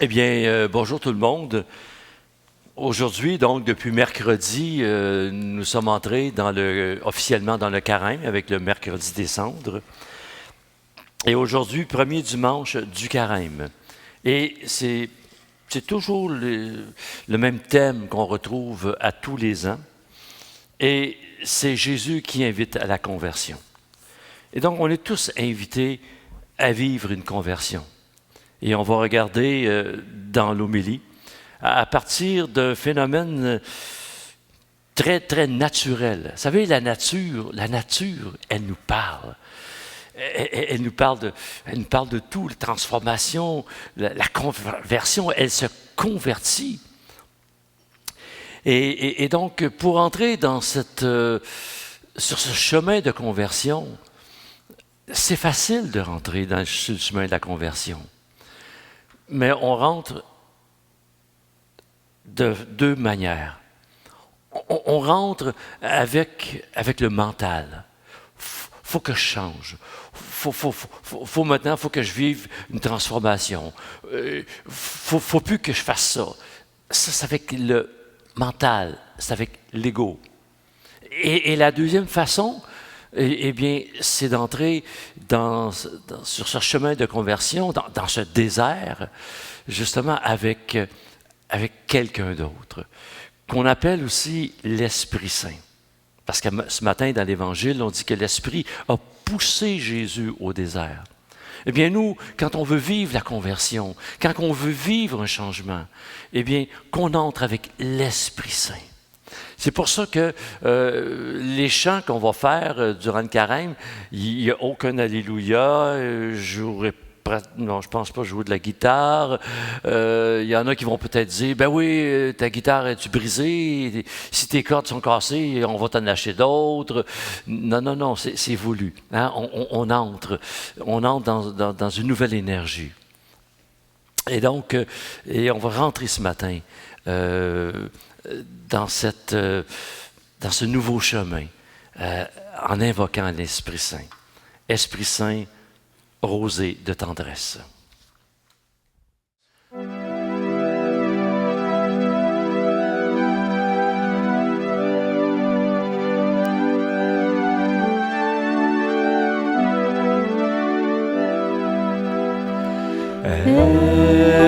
Eh bien, bonjour tout le monde. Aujourd'hui, donc, depuis mercredi, nous sommes entrés officiellement dans le carême avec le mercredi des cendres. Et aujourd'hui, premier dimanche du carême. Et c'est toujours le même thème qu'on retrouve à tous les ans. Et c'est Jésus qui invite à la conversion. Et donc, on est tous invités à vivre une conversion. Et on va regarder dans l'homélie, à partir d'un phénomène très, très naturel. Vous savez, la nature, elle nous parle. Elle nous parle de tout, la transformation, la conversion, elle se convertit. Et donc, pour entrer dans sur ce chemin de conversion, c'est facile de rentrer sur le chemin de la conversion. Mais on rentre de deux manières. On rentre avec le mental. Faut que je change. Maintenant, faut que je vive une transformation. Faut plus que je fasse ça. Ça, c'est avec le mental, c'est avec l'ego. Et la deuxième façon, eh bien, c'est d'entrer sur ce chemin de conversion, dans ce désert, justement avec quelqu'un d'autre, qu'on appelle aussi l'Esprit Saint. Parce que ce matin, dans l'Évangile, on dit que l'Esprit a poussé Jésus au désert. Eh bien, nous, quand on veut vivre la conversion, quand on veut vivre un changement, eh bien, qu'on entre avec l'Esprit Saint. C'est pour ça que les chants qu'on va faire durant le carême, il n'y a aucun Alléluia, non, je ne pense pas jouer de la guitare. Il y en a qui vont peut-être dire, ben oui, ta guitare est-tu brisée? Si tes cordes sont cassées, on va t'en acheter d'autres. Non, c'est voulu. Hein? On entre dans une nouvelle énergie. Et donc, on va rentrer ce matin dans ce nouveau chemin, en invoquant l'Esprit Saint. Esprit Saint, rosée de tendresse.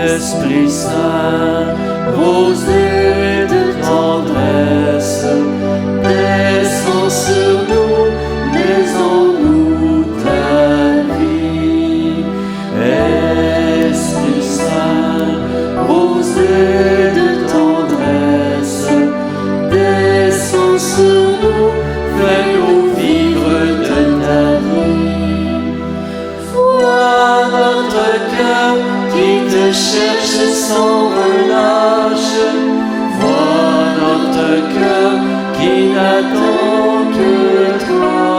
Esprit Saint, rosée de tendresse, descends sur nous, mets en nous ta vie. Esprit Saint, rosée de tendresse, descends sur nous, fais-nous vivre de ta vie. Vois notre cœur qui te cherche sans relâche. Vois notre cœur qui n'attend que toi.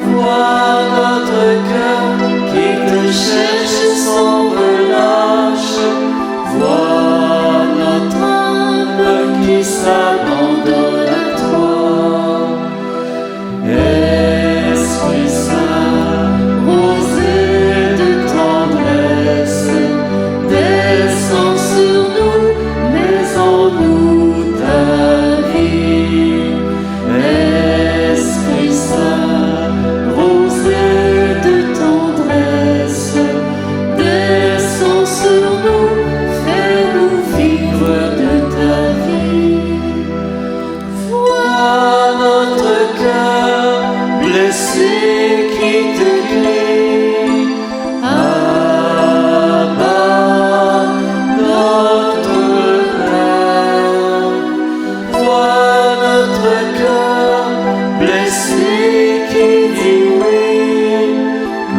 Vois notre cœur qui te cherche sans relâche. Vois notre âme qui s'abandonne à toi. Esprit Saint, rosée de tendresse, descends sur nous, mets en nous ta vie. Esprit Saint, rosée de tendresse, descends sur nous, fais-nous vivre de ta vie. Vois notre cœur blessé qui te crie, Abba, notre Père. Vois notre cœur blessé qui dit oui,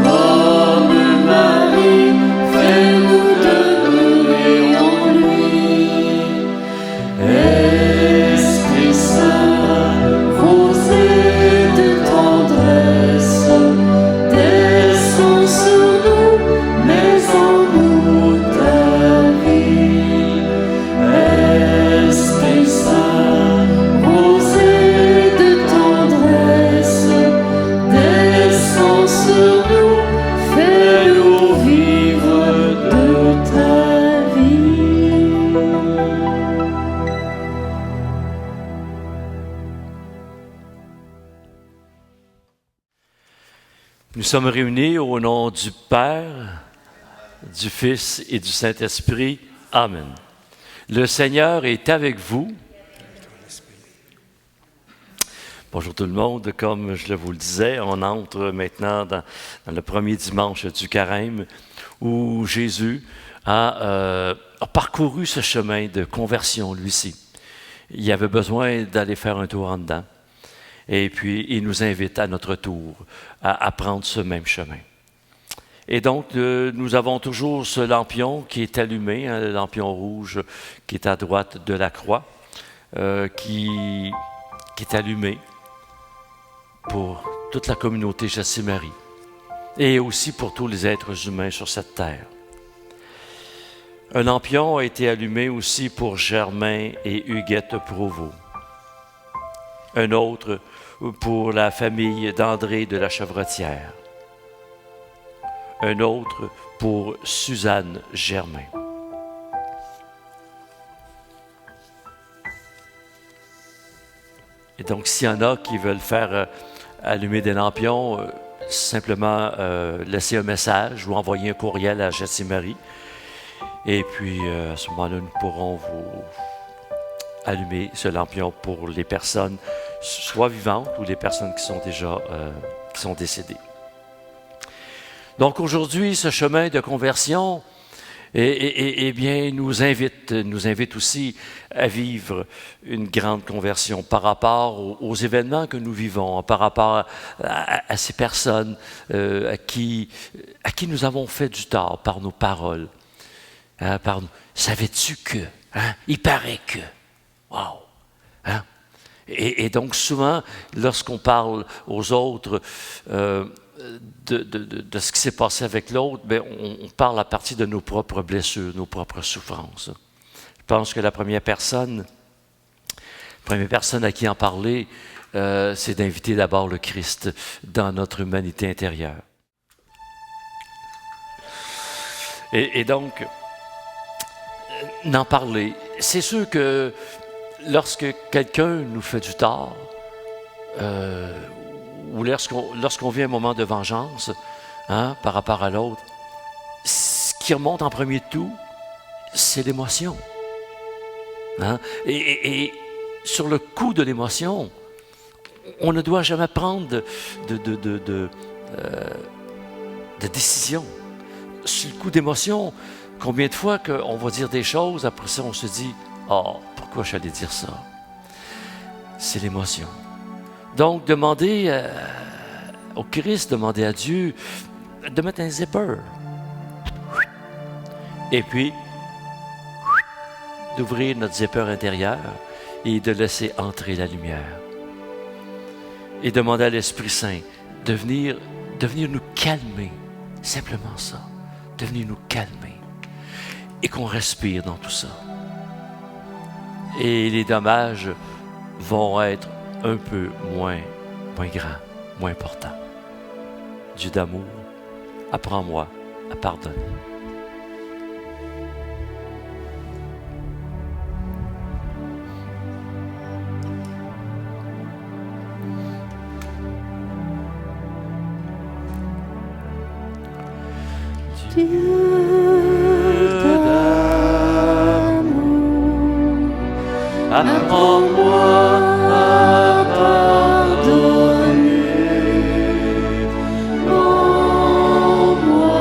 comme Marie, fais-nous demeurer en lui. Esprit Saint, rosée de tendresse, Nous sommes réunis au nom du Père, du Fils et du Saint-Esprit. Amen. Le Seigneur est avec vous. Bonjour tout le monde. Comme je vous le disais, on entre maintenant dans le premier dimanche du Carême où Jésus a parcouru ce chemin de conversion, lui-ci. Il avait besoin d'aller faire un tour en dedans. Et puis, il nous invite à notre tour à prendre ce même chemin. Et donc, nous avons toujours ce lampion qui est allumé, le lampion rouge qui est à droite de la croix, qui est allumé pour toute la communauté Jessie-Marie et aussi pour tous les êtres humains sur cette terre. Un lampion a été allumé aussi pour Germain et Huguette Provost. Un autre pour la famille d'André de la Chevretière. Un autre pour Suzanne Germain. Et donc, s'il y en a qui veulent faire allumer des lampions, simplement laisser un message ou envoyer un courriel à Jessie-Marie. Et puis, à ce moment-là, nous pourrons vous allumer ce lampion pour les personnes soit vivantes ou les personnes qui sont déjà qui sont décédées. Donc aujourd'hui, ce chemin de conversion bien, nous invite aussi à vivre une grande conversion par rapport aux événements que nous vivons, par rapport à ces personnes à qui nous avons fait du tort par nos paroles. Savais-tu que? Il paraît que. Wow! Et donc souvent, lorsqu'on parle aux autres de ce qui s'est passé avec l'autre, bien, on parle à partir de nos propres blessures, nos propres souffrances. Je pense que la première personne à qui en parler, c'est d'inviter d'abord le Christ dans notre humanité intérieure. Et donc, n'en parler. C'est sûr que lorsque quelqu'un nous fait du tort, ou lorsqu'on vit un moment de vengeance par rapport à l'autre, ce qui remonte en premier de tout, c'est l'émotion. Et sur le coup de l'émotion, on ne doit jamais prendre de décision. Sur le coup d'émotion, combien de fois qu'on va dire des choses, après ça on se dit « Oh, pourquoi j'allais dire ça? » C'est l'émotion. Donc, demandez au Christ, demandez à Dieu de mettre un zipper. Et puis, d'ouvrir notre zipper intérieur et de laisser entrer la lumière. Et demander à l'Esprit Saint de venir nous calmer. Simplement ça. De venir nous calmer. Et qu'on respire dans tout ça. Et les dommages vont être un peu moins grands, moins importants. Dieu d'amour, apprends-moi à pardonner. Dieu d'amour, apprends-moi à pardonner. Rends-moi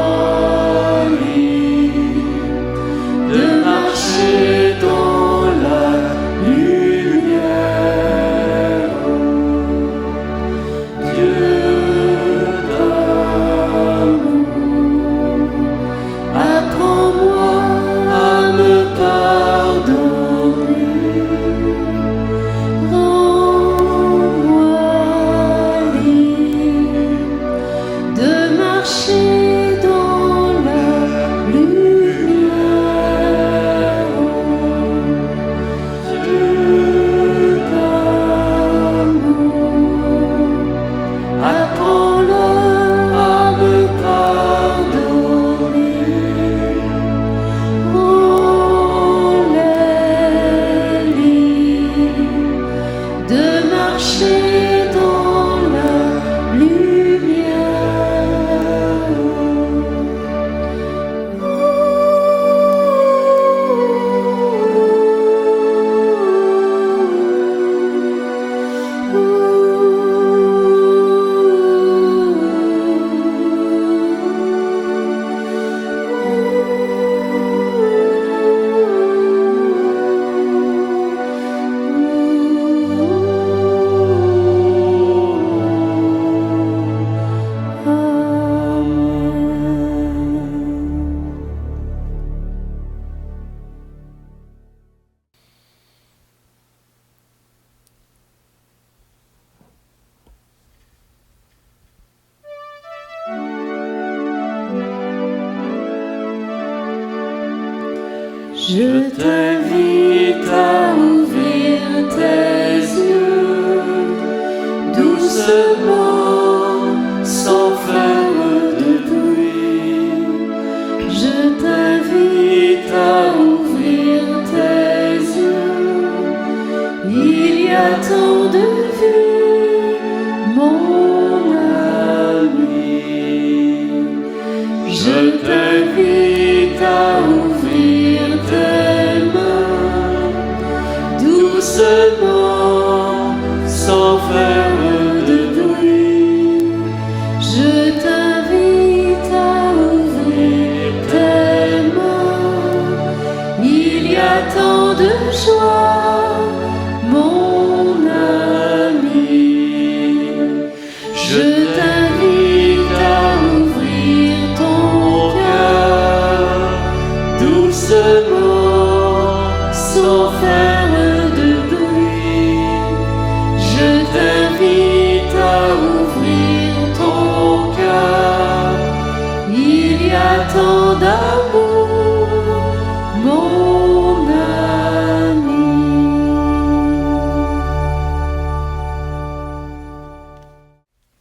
libre de marcher dans la lumière. Dieu d'amour, apprends-moi à me pardonner. Je t'invite à ouvrir tes yeux, doucement, sans faire de bruit. Je t'invite à ouvrir tes yeux. Il y a tant de vues, mon ami. Je t'invite à ouvrir tes mains, doucement, sans faire de bruit. Je t'invite à ouvrir tes mains. Il y a tant de joie, mon ami. Je t'invite à ouvrir ton cœur, doucement, sans faire de bruit. Je t'invite à ouvrir ton cœur. Il y a tant d'amour, mon ami.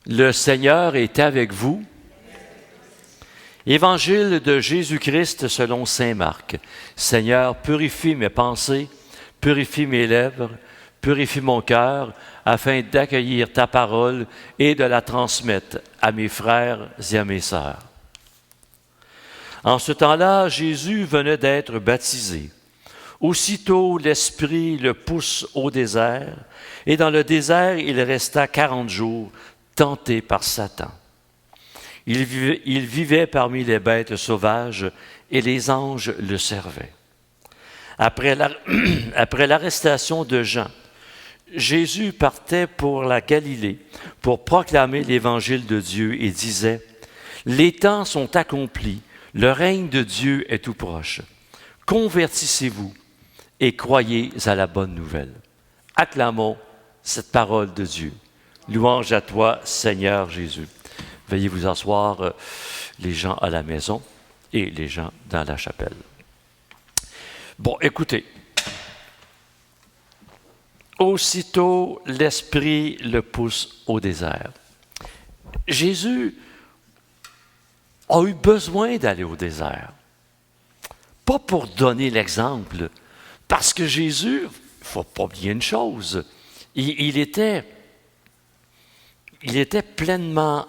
Le Seigneur est avec vous. Évangile de Jésus-Christ selon saint Marc. Seigneur, purifie mes pensées, purifie mes lèvres, purifie mon cœur, afin d'accueillir ta parole et de la transmettre à mes frères et à mes sœurs. En ce temps-là, Jésus venait d'être baptisé. Aussitôt, l'Esprit le pousse au désert, et dans le désert, il resta 40 jours, tenté par Satan. Il vivait parmi les bêtes sauvages, et les anges le servaient. Après l'arrestation de Jean, Jésus partait pour la Galilée pour proclamer l'évangile de Dieu et disait « Les temps sont accomplis, le règne de Dieu est tout proche. Convertissez-vous et croyez à la bonne nouvelle. » Acclamons cette parole de Dieu. Louange à toi, Seigneur Jésus. Veuillez vous asseoir, les gens à la maison et les gens dans la chapelle. Bon, écoutez. Aussitôt, l'Esprit le pousse au désert. Jésus a eu besoin d'aller au désert. Pas pour donner l'exemple, parce que Jésus, il ne faut pas oublier une chose, il était pleinement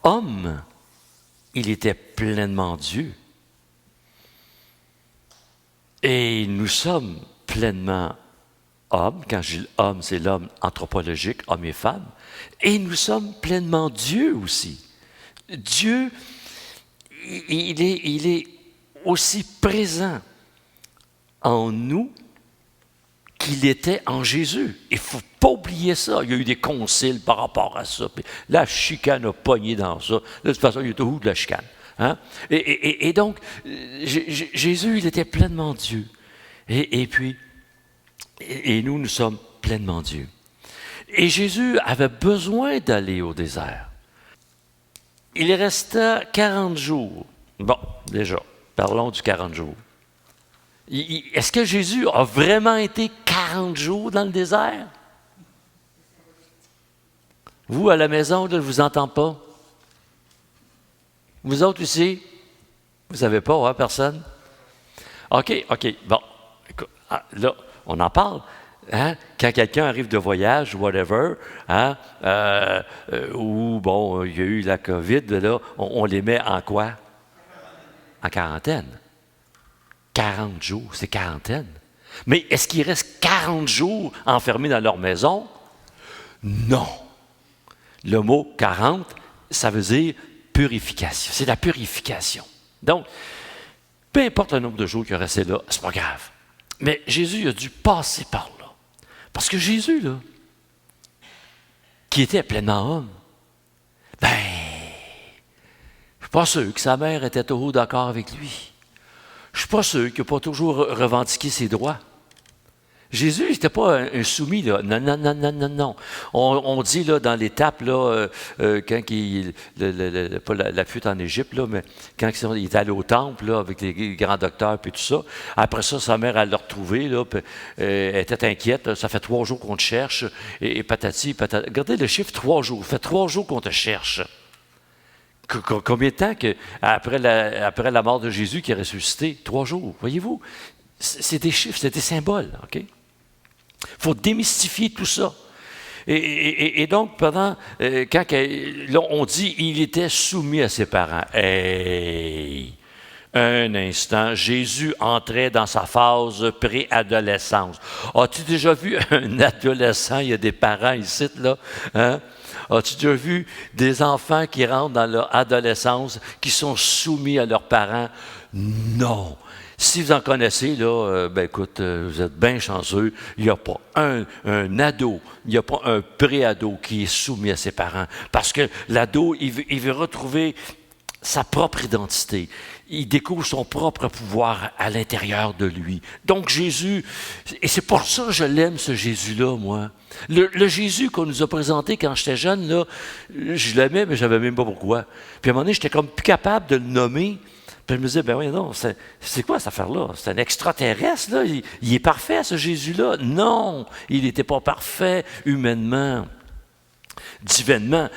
homme, il était pleinement Dieu. Et nous sommes pleinement hommes, quand je dis homme, c'est l'homme anthropologique, homme et femme, et nous sommes pleinement Dieu aussi. Dieu, il est aussi présent en nous qu'il était en Jésus. Il ne faut pas oublier ça. Il y a eu des conciles par rapport à ça. Puis la chicane a pogné dans ça. De toute façon, il était où de la chicane? Hein? Et donc, Jésus, il était pleinement Dieu. Et nous sommes pleinement Dieu. Et Jésus avait besoin d'aller au désert. Il resta 40 jours. Bon, déjà, parlons du 40 jours. Est-ce que Jésus a vraiment été 40 jours dans le désert? Vous, à la maison, là, je ne vous entends pas. Vous autres ici, vous ne savez pas, hein, personne? OK, bon. Écoute, là, on en parle. Hein? Quand quelqu'un arrive de voyage, whatever, hein? Ou, bon, il y a eu la COVID, là, on les met en quoi? En quarantaine. 40 jours, c'est quarantaine. Mais est-ce qu'ils restent 40 jours enfermés dans leur maison? Non. Le mot 40, ça veut dire purification. C'est la purification. Donc, peu importe le nombre de jours qu'il est resté là, c'est pas grave. Mais Jésus a dû passer par là. Parce que Jésus, là, qui était pleinement homme, je ne suis pas sûr que sa mère était toujours d'accord avec lui. Je ne suis pas sûr qu'il n'a pas toujours revendiqué ses droits. Jésus n'était pas un soumis, là. Non, non, non, non, non, non. On dit là, dans l'étape, là, quand pas la fuite en Égypte, là, mais quand il est allé au temple là, avec les grands docteurs et tout ça, après ça, sa mère, elle l'a retrouvé, là, puis, elle était inquiète. Là, ça fait 3 jours qu'on te cherche, et patati, patati. Regardez le chiffre 3 jours. Ça fait 3 jours qu'on te cherche. Combien de temps après la mort de Jésus qui est ressuscité? 3 jours, voyez-vous? C'est des chiffres, c'est des symboles, OK? Il faut démystifier tout ça. Et donc, quand là, on dit il était soumis à ses parents. Hey! Un instant, Jésus entrait dans sa phase préadolescence. As-tu déjà vu un adolescent? Il y a des parents ici, là. Hein? As-tu déjà vu des enfants qui rentrent dans leur adolescence, qui sont soumis à leurs parents? Non. Si vous en connaissez, là, écoute, vous êtes bien chanceux. Il n'y a pas un ado, il n'y a pas un pré-ado qui est soumis à ses parents. Parce que l'ado, il veut retrouver sa propre identité. Il découvre son propre pouvoir à l'intérieur de lui. Donc Jésus, et c'est pour ça que je l'aime, ce Jésus-là, moi. Le Jésus qu'on nous a présenté quand j'étais jeune, là, je l'aimais, mais je ne savais même pas pourquoi. Puis à un moment donné, j'étais comme plus capable de le nommer. Puis je me disais, oui, non, c'est quoi cette affaire-là? C'est un extraterrestre, là? Il est parfait, ce Jésus-là? Non, il n'était pas parfait humainement. Divinement,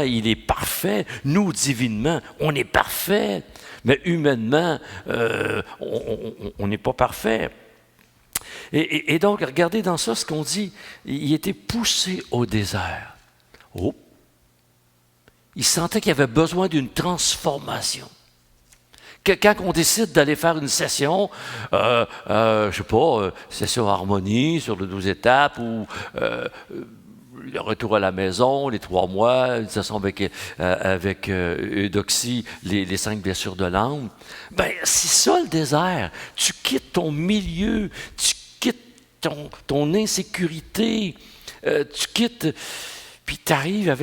il est parfait. Nous, divinement, on est parfait. Mais humainement, on n'est pas parfait. Et donc, regardez dans ça ce qu'on dit. Il était poussé au désert. Oh! Il sentait qu'il avait besoin d'une transformation. Quand on décide d'aller faire une session, je ne sais pas, session harmonie sur les 12 étapes ou le retour à la maison, les 3 mois, une session avec Eudoxie, les 5 blessures de l'âme, bien, c'est ça le désert. Tu quittes ton milieu, tu quittes ton insécurité, tu quittes, puis tu arrives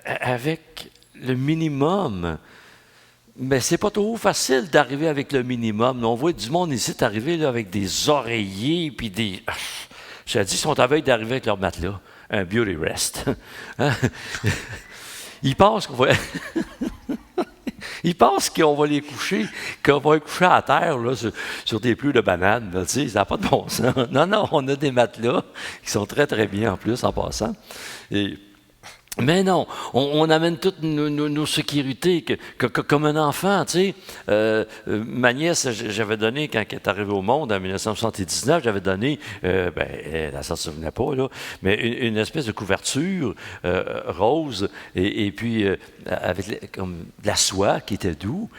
avec le minimum. Mais c'est pas trop facile d'arriver avec le minimum. On voit du monde ici arriver là, avec des oreillers, puis des... Je te dis, ils sont à veille d'arriver avec leur matelas. Un beauty rest. Hein? Ils pensent qu'on va... Ils pensent qu'on va les coucher, qu'on va les coucher à terre là, sur des pluies de bananes. Là, ça n'a pas de bon sens. Non, on a des matelas qui sont très, très bien en plus, en passant. Mais non, on amène toutes nos sécurités comme un enfant, tu sais. Ma nièce, j'avais donné, quand elle est arrivée au monde en 1979, j'avais donné, elle ne s'en souvenait pas, là, mais une espèce de couverture rose, et puis avec comme de la soie qui était doux.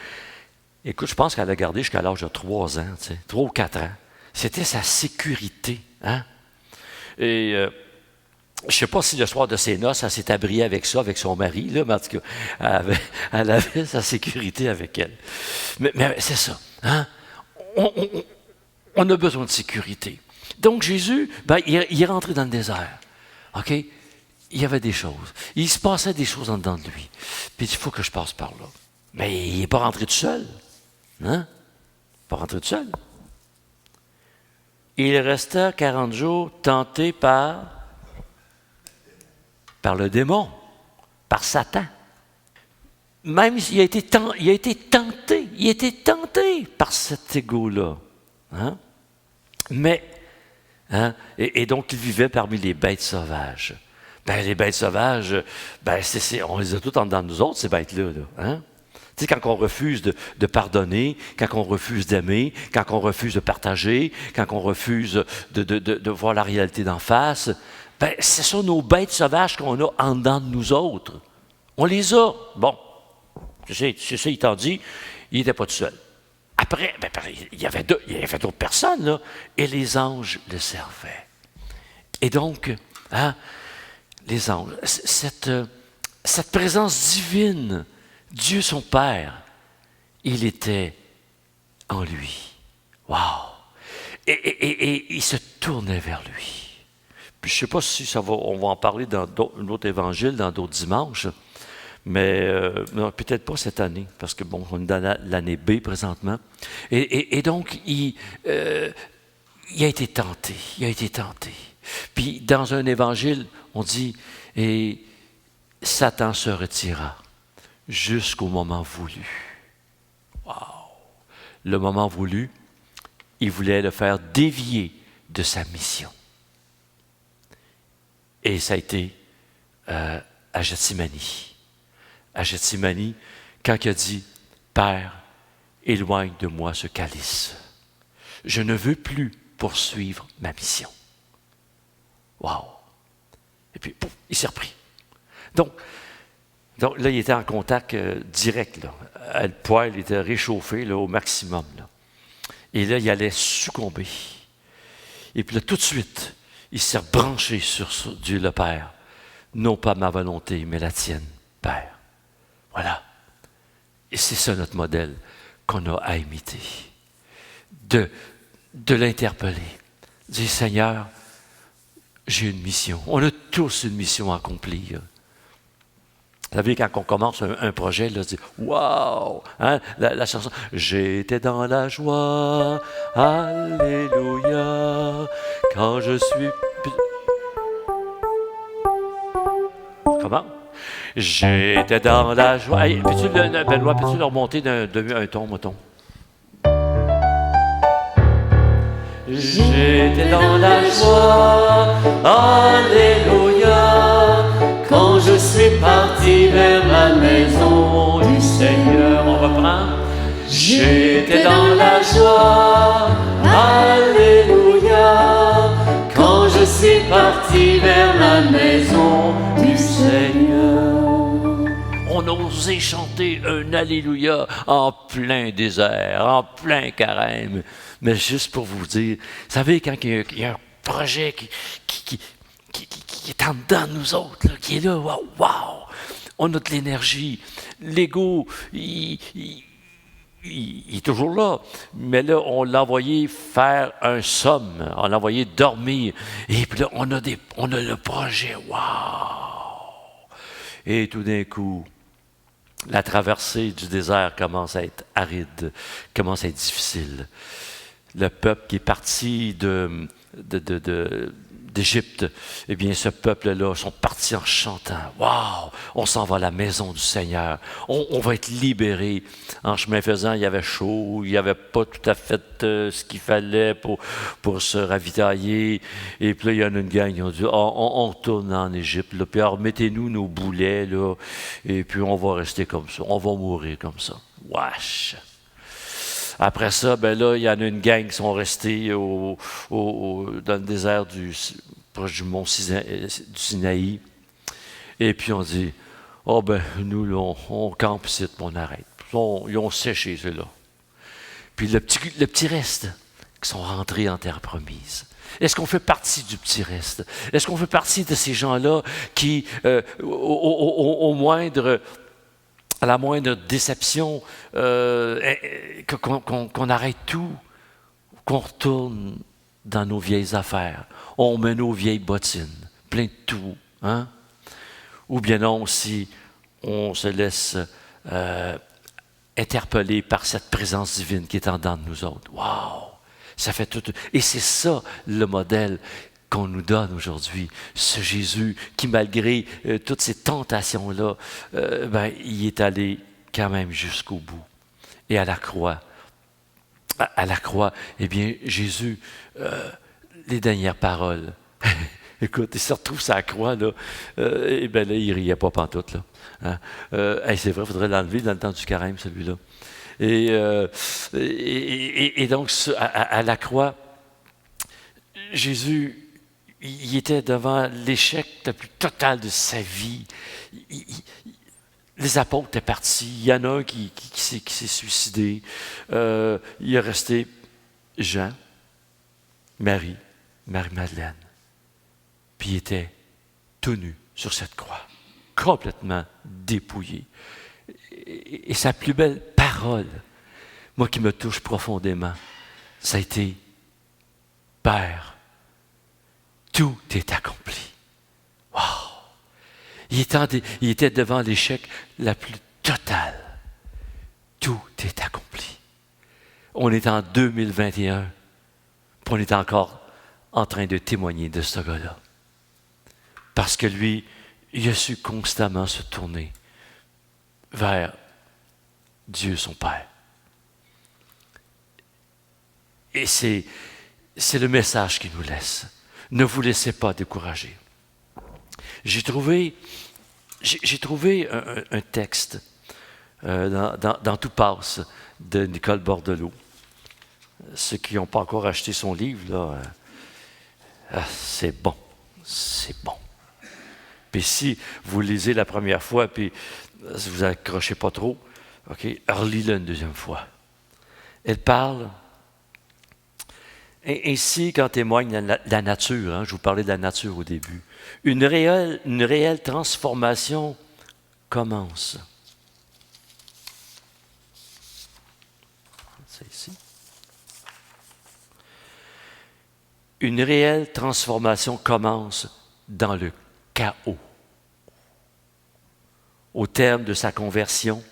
Écoute, je pense qu'elle a gardé jusqu'à l'âge de 3 ans, tu sais, 3 ou 4 ans. C'était sa sécurité, hein. Et... je ne sais pas si le soir de ses noces, elle s'est abritée avec ça, avec son mari, là, mais en tout cas, elle avait sa sécurité avec elle. Mais c'est ça. Hein? On a besoin de sécurité. Donc Jésus, il est rentré dans le désert. OK? Il y avait des choses. Il se passait des choses en dedans de lui. Puis il faut que je passe par là. Mais il n'est pas rentré tout seul. Hein? Pas rentré tout seul. Il resta 40 jours tenté par le démon, par Satan. Même il a été tenté par cet égo-là. Hein? Mais, hein? Et donc il vivait parmi les bêtes sauvages. Les bêtes sauvages, on les a toutes en dedans de nous autres, ces bêtes-là. Là, hein? Tu sais, quand on refuse de pardonner, quand on refuse d'aimer, quand on refuse de partager, quand on refuse de voir la réalité d'en face, ce sont nos bêtes sauvages qu'on a en dedans de nous autres. On les a. Bon, c'est ça, étant dit, il n'était pas tout seul. Après, il y avait d'autres personnes, là, et les anges le servaient. Et donc, hein, les anges, cette présence divine, Dieu son Père, il était en lui. Wow! Et il se tournait vers lui. Puis je ne sais pas si on va en parler dans d'autres évangiles, dans d'autres dimanches, mais peut-être pas cette année, parce que on est dans l'année B présentement. Et donc, il il a été tenté, il a été tenté. Puis dans un évangile, on dit, et Satan se retira jusqu'au moment voulu. Wow! Le moment voulu, il voulait le faire dévier de sa mission. Et ça a été à Gethsémani. À Gethsémani, quand il a dit, « Père, éloigne de moi ce calice. Je ne veux plus poursuivre ma mission. » Wow! Et puis, pouf, il s'est repris. Donc là, il était en contact direct. Là. Le poêle était réchauffé là, au maximum. Là. Et là, il allait succomber. Et puis là, tout de suite, il s'est branché sur Dieu le Père. Non pas ma volonté, mais la tienne, Père. Voilà. Et c'est ça notre modèle qu'on a à imiter. De l'interpeller. Dire, Seigneur, j'ai une mission. On a tous une mission à accomplir. Vous savez, quand on commence un projet, là, on dit « Wow! Hein? » La chanson « J'étais dans la joie, Alléluia, quand je suis... » Comment? « J'étais dans la joie... » Hey, Benoît, peux-tu le remonter un ton, mettons? J'étais dans la joie, Alléluia, quand je suis parti vers la maison du Seigneur. On reprend. J'étais dans la joie, Alléluia, quand je suis parti vers la maison du Seigneur. On osait chanter un Alléluia en plein désert, en plein carême. Mais juste pour vous dire, vous savez, quand il y a un projet qui est en dedans de nous autres, là, qui est là, wow, on a de l'énergie. L'ego, il est toujours là. Mais là, on l'a envoyé faire un somme, on l'a envoyé dormir. Et puis là, on a le projet, wow! Et tout d'un coup, la traversée du désert commence à être aride, commence à être difficile. Le peuple qui est parti d'Égypte, eh bien, ce peuple-là sont partis en chantant. Waouh! On s'en va à la maison du Seigneur. On va être libérés. En chemin faisant, il y avait chaud, il n'y avait pas tout à fait ce qu'il fallait pour se ravitailler. Et puis là, il y en a une gang qui ont dit, on retourne en Égypte, là, puis alors, mettez-nous nos boulets, là, et puis on va rester comme ça. On va mourir comme ça. Wesh! Après ça, ben là, il y en a une gang qui sont restés dans le désert proche du mont du Sinaï. Et puis on dit, oh ben, nous, là, on campe ici, on arrête. Ils ont séché, ceux-là. Puis le petit reste, qui sont rentrés en terre promise. Est-ce qu'on fait partie du petit reste? Est-ce qu'on fait partie de ces gens-là qui, à la moindre déception, qu'on arrête tout, qu'on retourne dans nos vieilles affaires. On met nos vieilles bottines, plein de tout. Hein? Ou bien non, si on se laisse interpeller par cette présence divine qui est en dedans de nous autres. Wow! Ça fait tout. Et c'est ça le modèle qu'on nous donne aujourd'hui, ce Jésus qui, malgré toutes ces tentations-là, il est allé quand même jusqu'au bout. Et à la croix, eh bien, Jésus, les dernières paroles, écoute, il se retrouve sur la croix, là, et bien là, il riait pas pantoute, là. Hein? C'est vrai, il faudrait l'enlever dans le temps du carême, celui-là. Et donc, à la croix, Jésus, il était devant l'échec le plus total de sa vie. Les apôtres étaient partis. Il y en a un qui s'est suicidé. Il est resté Jean, Marie-Madeleine. Puis il était tout nu sur cette croix, complètement dépouillé. Et sa plus belle parole, moi qui me touche profondément, ça a été « Père, tout est accompli. » Wow! Il était devant l'échec la plus totale. Tout est accompli. On est en 2021. Puis on est encore en train de témoigner de ce gars-là. Parce que lui, il a su constamment se tourner vers Dieu son Père. Et c'est le message qu'il nous laisse. Ne vous laissez pas décourager. J'ai trouvé un texte dans Tout passe de Nicole Bordelot. Ceux qui n'ont pas encore acheté son livre, là, c'est bon. C'est bon. Puis si vous lisez la première fois, puis vous accrochez pas trop, OK, relis-le une deuxième fois. Elle parle, ainsi qu'en témoigne la nature, hein, je vous parlais de la nature au début, une réelle transformation commence. C'est ici. Une réelle transformation commence dans le chaos. Au terme de sa conversion,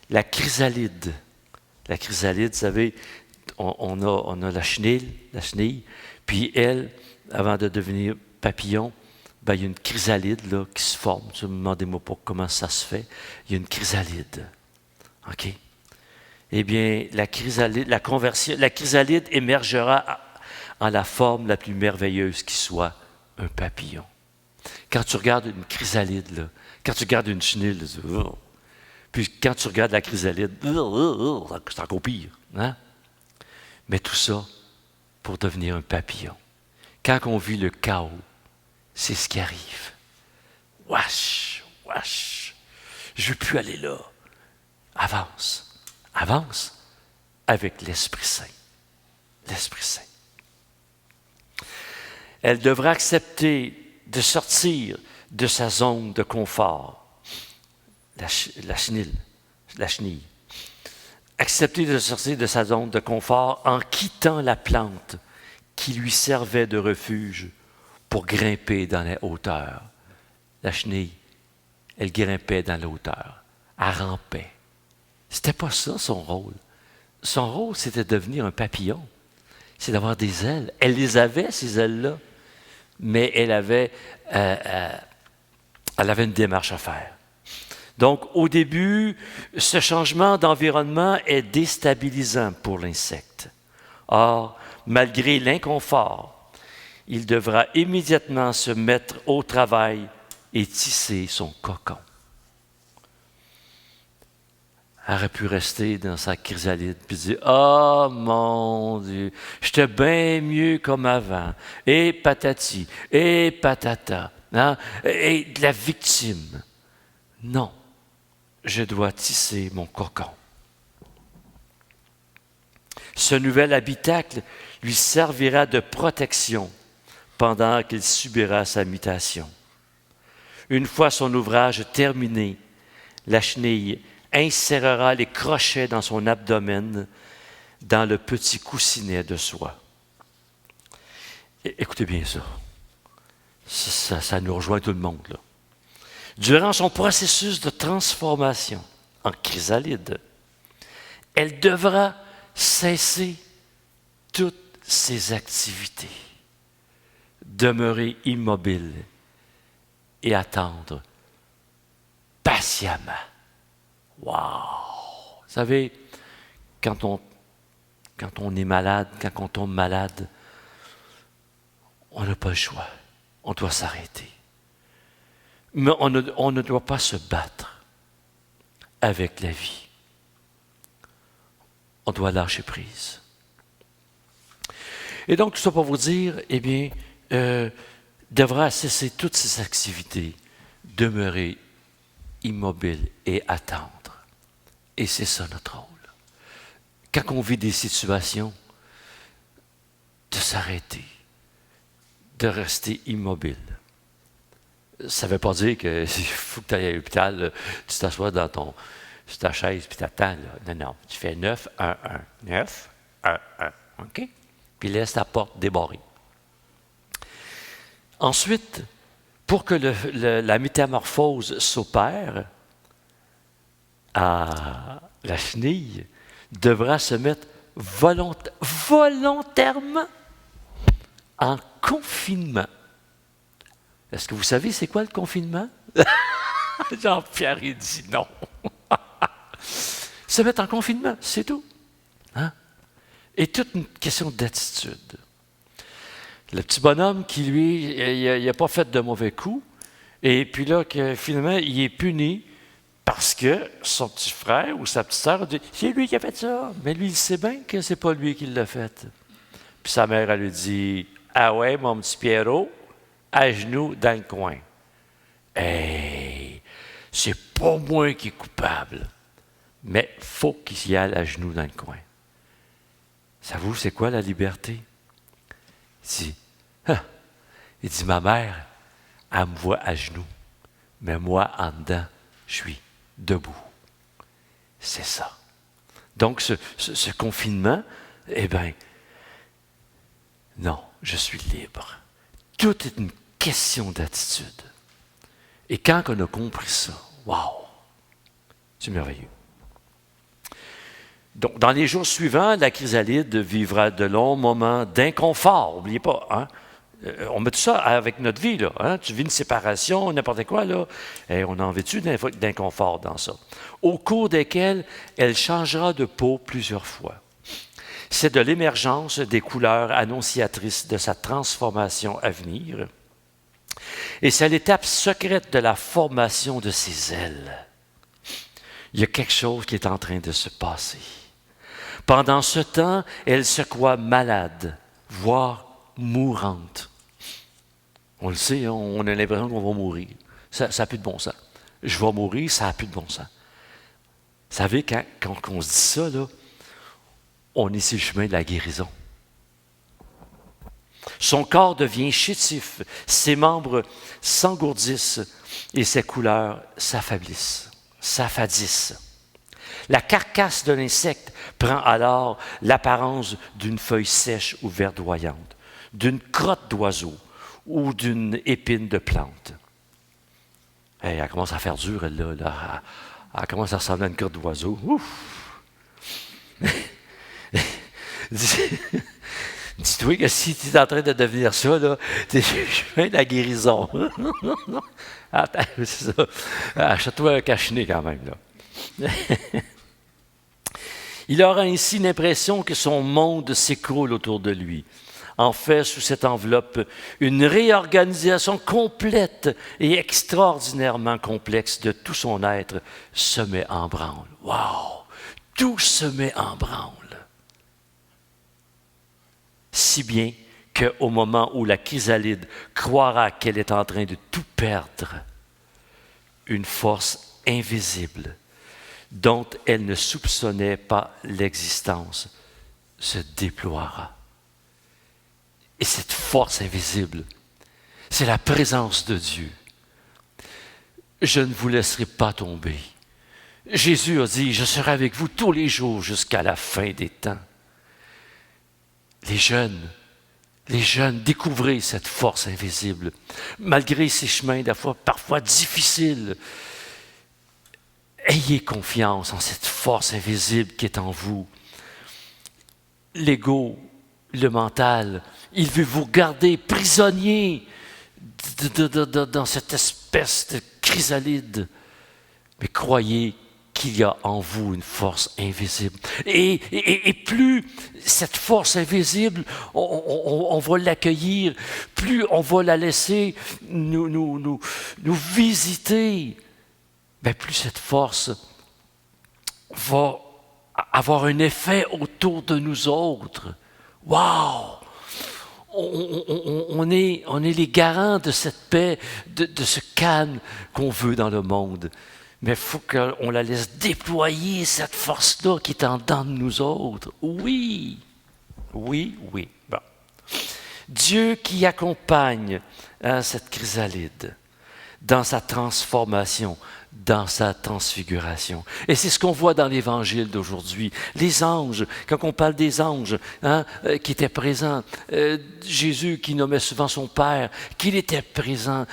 la chrysalide, vous savez, on a la chenille, puis elle, avant de devenir papillon, ben, il y a une chrysalide là, qui se forme. Ne me demandez-moi pas comment ça se fait. Il y a une chrysalide. OK? Eh bien, la chrysalide émergera en la forme la plus merveilleuse qui soit, un papillon. Quand tu regardes une chrysalide, là, quand tu regardes une chenille, là, puis quand tu regardes la chrysalide, c'est encore pire. Hein? Mais tout ça pour devenir un papillon. Quand on vit le chaos, c'est ce qui arrive. Wesh, je ne veux plus aller là. Avance avec l'Esprit Saint. L'Esprit Saint. Elle devra accepter de sortir de sa zone de confort. La chenille. Accepter de sortir de sa zone de confort en quittant la plante qui lui servait de refuge pour grimper dans les hauteurs. La chenille, elle grimpait dans la hauteur. Elle rampait. C'était pas ça son rôle. Son rôle, c'était de devenir un papillon. C'est d'avoir des ailes. Elle les avait, ces ailes-là. Mais elle avait une démarche à faire. Donc, au début, ce changement d'environnement est déstabilisant pour l'insecte. Or, malgré l'inconfort, il devra immédiatement se mettre au travail et tisser son cocon. Elle aurait pu rester dans sa chrysalide et dire « Oh mon Dieu, j'étais bien mieux comme avant. » Et patati, et patata, hein? Et de la victime. Non, je dois tisser mon cocon. Ce nouvel habitacle lui servira de protection pendant qu'il subira sa mutation. Une fois son ouvrage terminé, la chenille insérera les crochets dans son abdomen, dans le petit coussinet de soie. Écoutez bien ça. Ça nous rejoint tout le monde, là. Durant son processus de transformation en chrysalide, elle devra cesser toutes ses activités, demeurer immobile et attendre patiemment. Wow! Vous savez, quand on est malade, quand on tombe malade, on n'a pas le choix. On doit s'arrêter. Mais on ne doit pas se battre avec la vie. On doit lâcher prise. Et donc, tout ça pour vous dire, eh bien, devra cesser toutes ses activités, demeurer immobile et attendre. Et c'est ça notre rôle. Quand on vit des situations, de s'arrêter, de rester immobile. Ça ne veut pas dire qu'il faut que tu ailles à l'hôpital, tu t'assois sur ta chaise puis tu attends. Non, tu fais 9, 1, 1. 9, 1, 1. OK? Puis laisse ta porte débarrée. Ensuite, pour que la métamorphose s'opère, la chenille devra se mettre volontairement en confinement. Est-ce que vous savez c'est quoi le confinement? Jean-Pierre, il dit non. Se mettre en confinement, c'est tout. Hein? Et toute une question d'attitude. Le petit bonhomme qui, lui, il n'a pas fait de mauvais coups, et puis là, que, finalement, il est puni parce que son petit frère ou sa petite sœur dit « C'est lui qui a fait ça! » Mais lui, il sait bien que c'est pas lui qui l'a fait. Puis sa mère, elle lui dit « Ah ouais, mon petit Pierrot, à genoux dans le coin. » Hey, c'est pas moi qui est coupable, mais il faut qu'il y aille à genoux dans le coin. Savez-vous, c'est quoi la liberté? Il dit, ma mère, elle me voit à genoux, mais moi, en dedans, je suis debout. C'est ça. Donc, ce confinement, eh bien, non, je suis libre. Tout est une question d'attitude. Et quand on a compris ça, wow, c'est merveilleux. Donc, dans les jours suivants, la chrysalide vivra de longs moments d'inconfort. N'oubliez pas, hein? On met tout ça avec notre vie, là. Hein? Tu vis une séparation, n'importe quoi, là. Et on en vit-tu d'inconfort dans ça? Au cours desquels elle changera de peau plusieurs fois. C'est de l'émergence des couleurs annonciatrices de sa transformation à venir. Et c'est l'étape secrète de la formation de ses ailes. Il y a quelque chose qui est en train de se passer. Pendant ce temps, elle se croit malade, voire mourante. On le sait, on a l'impression qu'on va mourir. Ça n'a plus de bon sens. Je vais mourir, ça n'a plus de bon sens. Vous savez, quand on se dit ça, là, on est sur le chemin de la guérison. Son corps devient chétif, ses membres s'engourdissent et ses couleurs s'affadissent. La carcasse de l'insecte prend alors l'apparence d'une feuille sèche ou verdoyante, d'une crotte d'oiseau ou d'une épine de plante. Hey, elle commence à faire dur, elle, là. Elle commence à ressembler à une crotte d'oiseau. Ouf! Dis-toi que si tu es en train de devenir ça, là, tu es chemin de la guérison. Attends, c'est ça. Achète-toi un cache-nez quand même, là. Il aura ainsi l'impression que son monde s'écroule autour de lui. En fait, sous cette enveloppe, une réorganisation complète et extraordinairement complexe de tout son être se met en branle. Wow! Tout se met en branle. Si bien qu'au moment où la chrysalide croira qu'elle est en train de tout perdre, une force invisible dont elle ne soupçonnait pas l'existence se déploiera. Et cette force invisible, c'est la présence de Dieu. Je ne vous laisserai pas tomber. Jésus a dit, je serai avec vous tous les jours jusqu'à la fin des temps. Les jeunes, découvrez cette force invisible. Malgré ces chemins parfois difficiles, ayez confiance en cette force invisible qui est en vous. L'ego, le mental, il veut vous garder prisonnier dans cette espèce de chrysalide. Mais croyez qu'il y a en vous une force invisible. Et plus cette force invisible, on va l'accueillir, plus on va la laisser nous visiter, bien plus cette force va avoir un effet autour de nous autres. Wow! On est les garants de cette paix, de ce calme qu'on veut dans le monde. Mais il faut qu'on la laisse déployer, cette force-là qui est en dedans de nous autres. Oui. Bon. Dieu qui accompagne cette chrysalide dans sa transformation, dans sa transfiguration. Et c'est ce qu'on voit dans l'Évangile d'aujourd'hui. Les anges, quand on parle des anges qui étaient présents, Jésus qui nommait souvent son Père, qu'il était présent,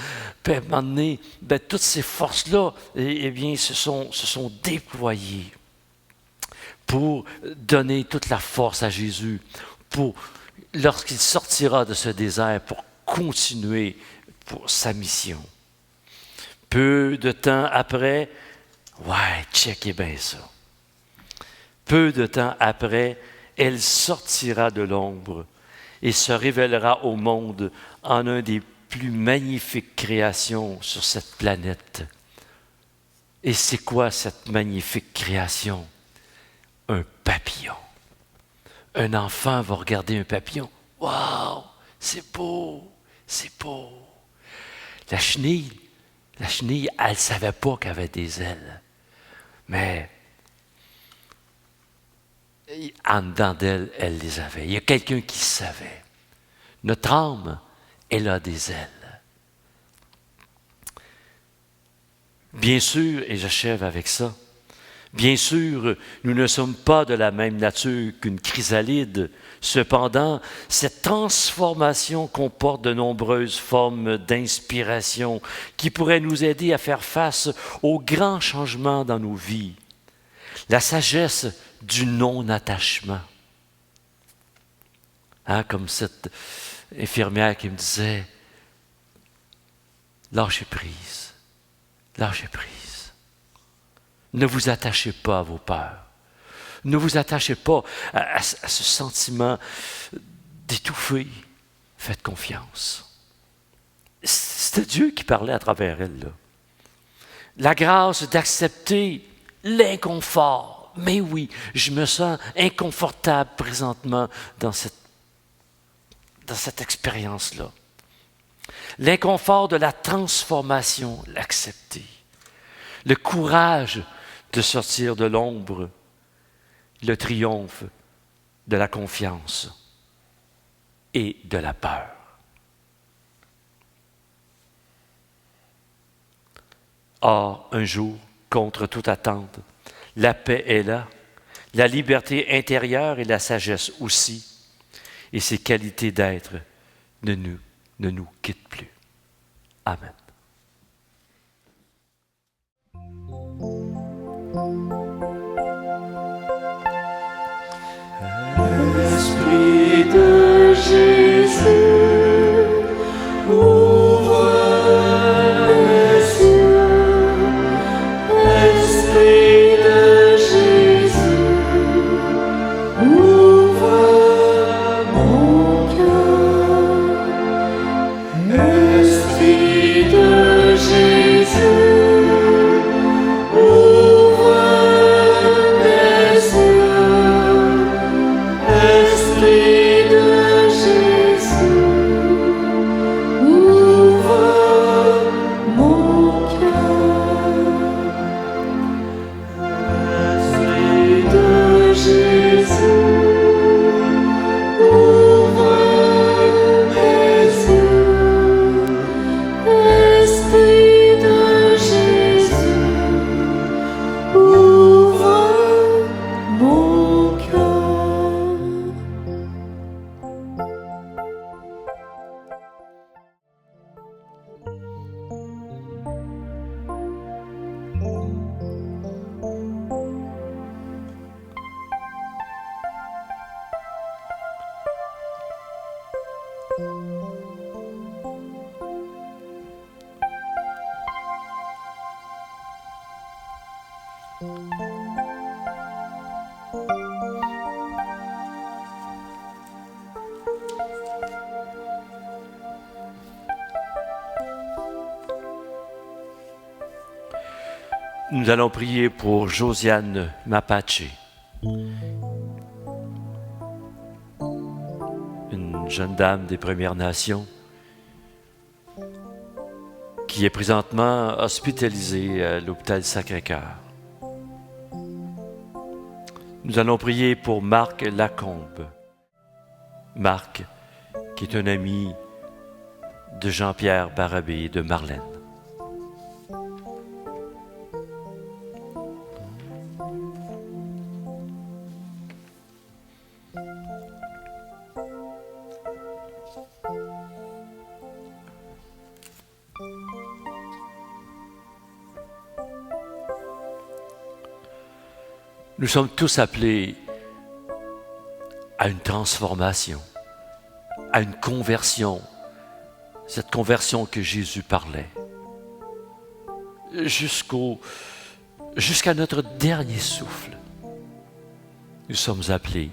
puis à un moment donné, toutes ces forces-là, bien, se sont déployées pour donner toute la force à Jésus, pour lorsqu'il sortira de ce désert pour continuer pour sa mission. Peu de temps après, ouais, checkez bien ça. Peu de temps après, elle sortira de l'ombre et se révélera au monde en un des plus magnifiques créations sur cette planète. Et c'est quoi cette magnifique création? Un papillon. Un enfant va regarder un papillon. Waouh, c'est beau, c'est beau. La chenille, elle ne savait pas qu'elle avait des ailes. Mais en dedans d'elle, elle les avait. Il y a quelqu'un qui savait. Notre âme, elle a des ailes. Bien sûr, et j'achève avec ça, bien sûr, nous ne sommes pas de la même nature qu'une chrysalide. Cependant, cette transformation comporte de nombreuses formes d'inspiration qui pourraient nous aider à faire face aux grands changements dans nos vies. La sagesse du non-attachement. Comme cette infirmière qui me disait, lâchez prise, lâchez prise. Ne vous attachez pas à vos peurs. Ne vous attachez pas à ce sentiment d'étouffer. Faites confiance. C'était Dieu qui parlait à travers elle, là. La grâce d'accepter l'inconfort. Mais oui, je me sens inconfortable présentement dans cette expérience-là. L'inconfort de la transformation, l'accepter. Le courage de sortir de l'ombre, le triomphe de la confiance et de la peur. Or, un jour, contre toute attente, la paix est là, la liberté intérieure et la sagesse aussi, et ces qualités d'être ne nous quittent plus. Amen. Esprit de Jésus, ouvre les cieux. Esprit de Jésus, ouvre mon cœur. Esprit de Jésus, ouvre les cieux. Esprit de Jésus, ouvre mon cœur. Esprit de Jésus, ouvre les yeux. Esprit de Jésus, ouvre mon cœur. Nous allons prier pour Josiane Mapache, une jeune dame des Premières Nations qui est présentement hospitalisée à l'hôpital Sacré-Cœur. Nous allons prier pour Marc Lacombe. Marc, qui est un ami de Jean-Pierre Barabé et de Marlène. Nous sommes tous appelés à une transformation. à une conversion, cette conversion que Jésus parlait, jusqu'à notre dernier souffle. Nous sommes appelés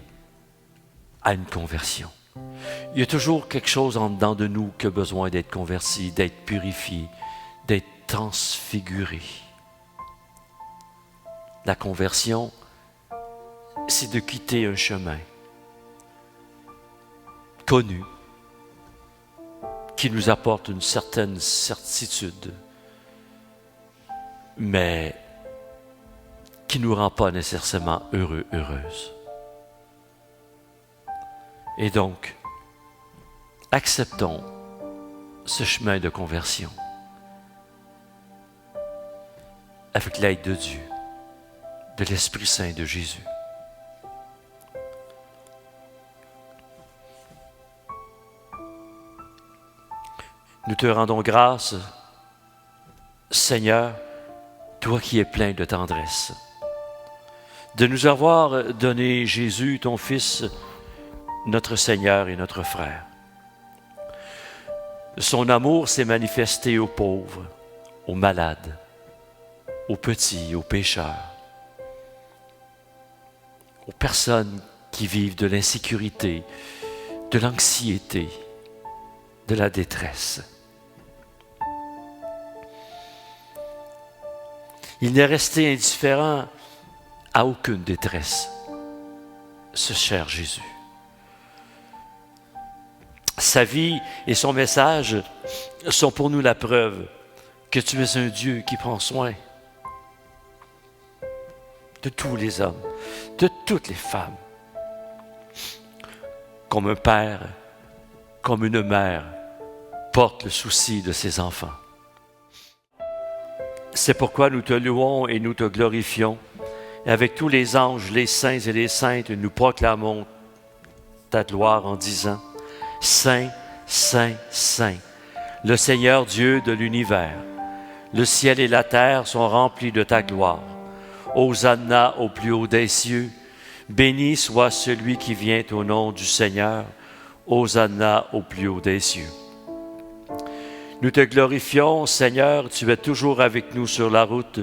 à une conversion. Il y a toujours quelque chose en dedans de nous qui a besoin d'être converti, d'être purifié, d'être transfiguré. La conversion, c'est de quitter un chemin connu qui nous apporte une certaine certitude, mais qui ne nous rend pas nécessairement heureux, heureuse. Et donc, acceptons ce chemin de conversion avec l'aide de Dieu, de l'Esprit Saint de Jésus. Nous te rendons grâce, Seigneur, toi qui es plein de tendresse, de nous avoir donné Jésus, ton Fils, notre Seigneur et notre frère. Son amour s'est manifesté aux pauvres, aux malades, aux petits, aux pécheurs, aux personnes qui vivent de l'insécurité, de l'anxiété, de la détresse. Il n'est resté indifférent à aucune détresse, ce cher Jésus. Sa vie et son message sont pour nous la preuve que tu es un Dieu qui prend soin de tous les hommes, de toutes les femmes, comme un père, comme une mère porte le souci de ses enfants. C'est pourquoi nous te louons et nous te glorifions. Et avec tous les anges, les saints et les saintes, nous proclamons ta gloire en disant: Saint, Saint, Saint, le Seigneur Dieu de l'univers. Le ciel et la terre sont remplis de ta gloire. Hosanna au plus haut des cieux. Béni soit celui qui vient au nom du Seigneur. Hosanna au plus haut des cieux. Nous te glorifions, Seigneur, tu es toujours avec nous sur la route,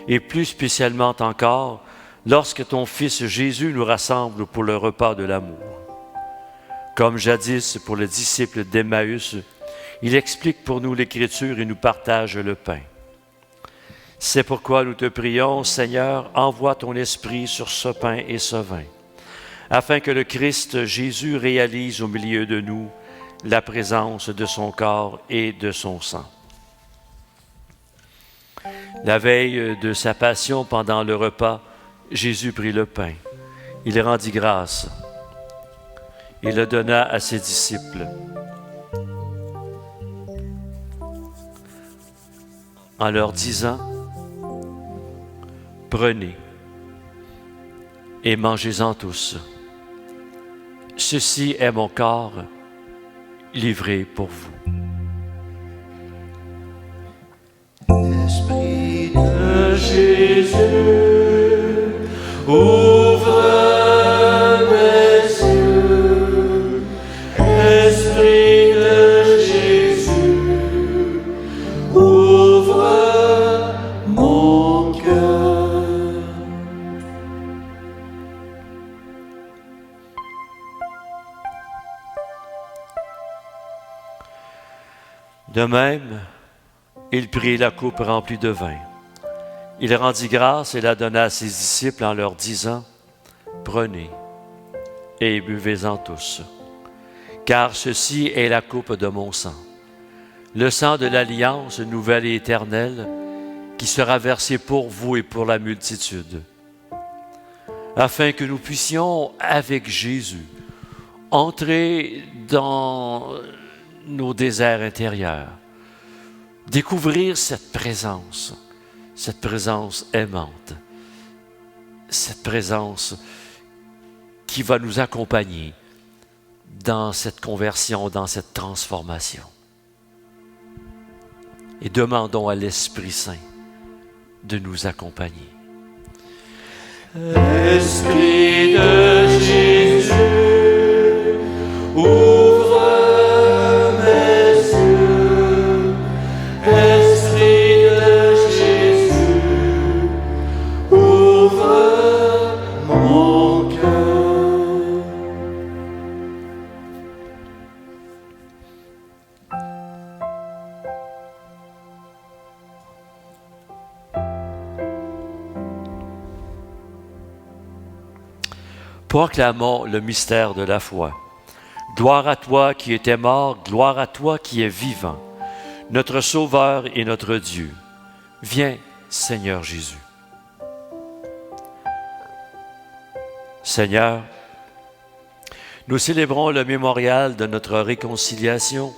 et plus spécialement encore, lorsque ton Fils Jésus nous rassemble pour le repas de l'amour. Comme jadis pour le disciple d'Emmaüs, il explique pour nous l'Écriture et nous partage le pain. C'est pourquoi nous te prions, Seigneur, envoie ton Esprit sur ce pain et ce vin, afin que le Christ Jésus réalise au milieu de nous la présence de son corps et de son sang. La veille de sa passion, pendant le repas, Jésus prit le pain. Il rendit grâce et le donna à ses disciples, en leur disant: Prenez et mangez-en tous. Ceci est mon corps livré pour vous. Esprit de Jésus, ouvre mes yeux. Esprit de Jésus, ouvre mon cœur. De même, il prit la coupe remplie de vin. Il rendit grâce et la donna à ses disciples en leur disant: Prenez et buvez-en tous, car ceci est la coupe de mon sang, le sang de l'alliance nouvelle et éternelle qui sera versé pour vous et pour la multitude, afin que nous puissions, avec Jésus, entrer dans nos déserts intérieurs, découvrir cette présence aimante, cette présence qui va nous accompagner dans cette conversion, dans cette transformation. Et demandons à l'Esprit Saint de nous accompagner. Esprit de Jésus, ouvre ouvre mon cœur. Proclamons le mystère de la foi. Gloire à toi qui étais mort, gloire à toi qui es vivant, notre Sauveur et notre Dieu. Viens, Seigneur Jésus. Seigneur, nous célébrons le mémorial de notre réconciliation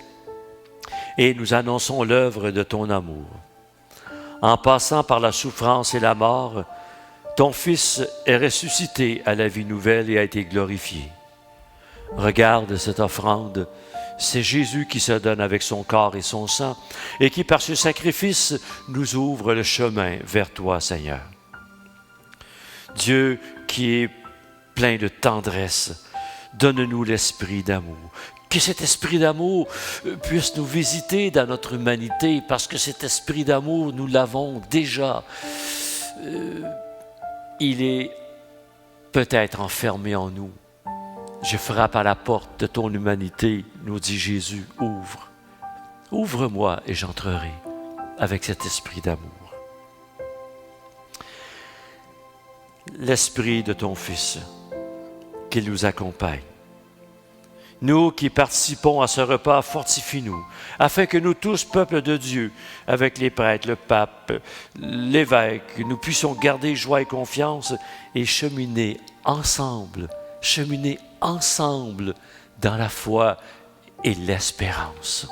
et nous annonçons l'œuvre de ton amour. En passant par la souffrance et la mort, ton Fils est ressuscité à la vie nouvelle et a été glorifié. Regarde cette offrande, c'est Jésus qui se donne avec son corps et son sang et qui, par ce sacrifice, nous ouvre le chemin vers toi, Seigneur. Dieu qui est plein de tendresse, donne-nous l'esprit d'amour. Que cet esprit d'amour puisse nous visiter dans notre humanité, parce que cet esprit d'amour, nous l'avons déjà. Il est peut-être enfermé en nous. Je frappe à la porte de ton humanité, nous dit Jésus, ouvre. Ouvre-moi et j'entrerai avec cet esprit d'amour. L'esprit de ton Fils, qu'il nous accompagne. Nous qui participons à ce repas, fortifie-nous, afin que nous tous, peuple de Dieu, avec les prêtres, le pape, l'évêque, nous puissions garder joie et confiance et cheminer ensemble dans la foi et l'espérance.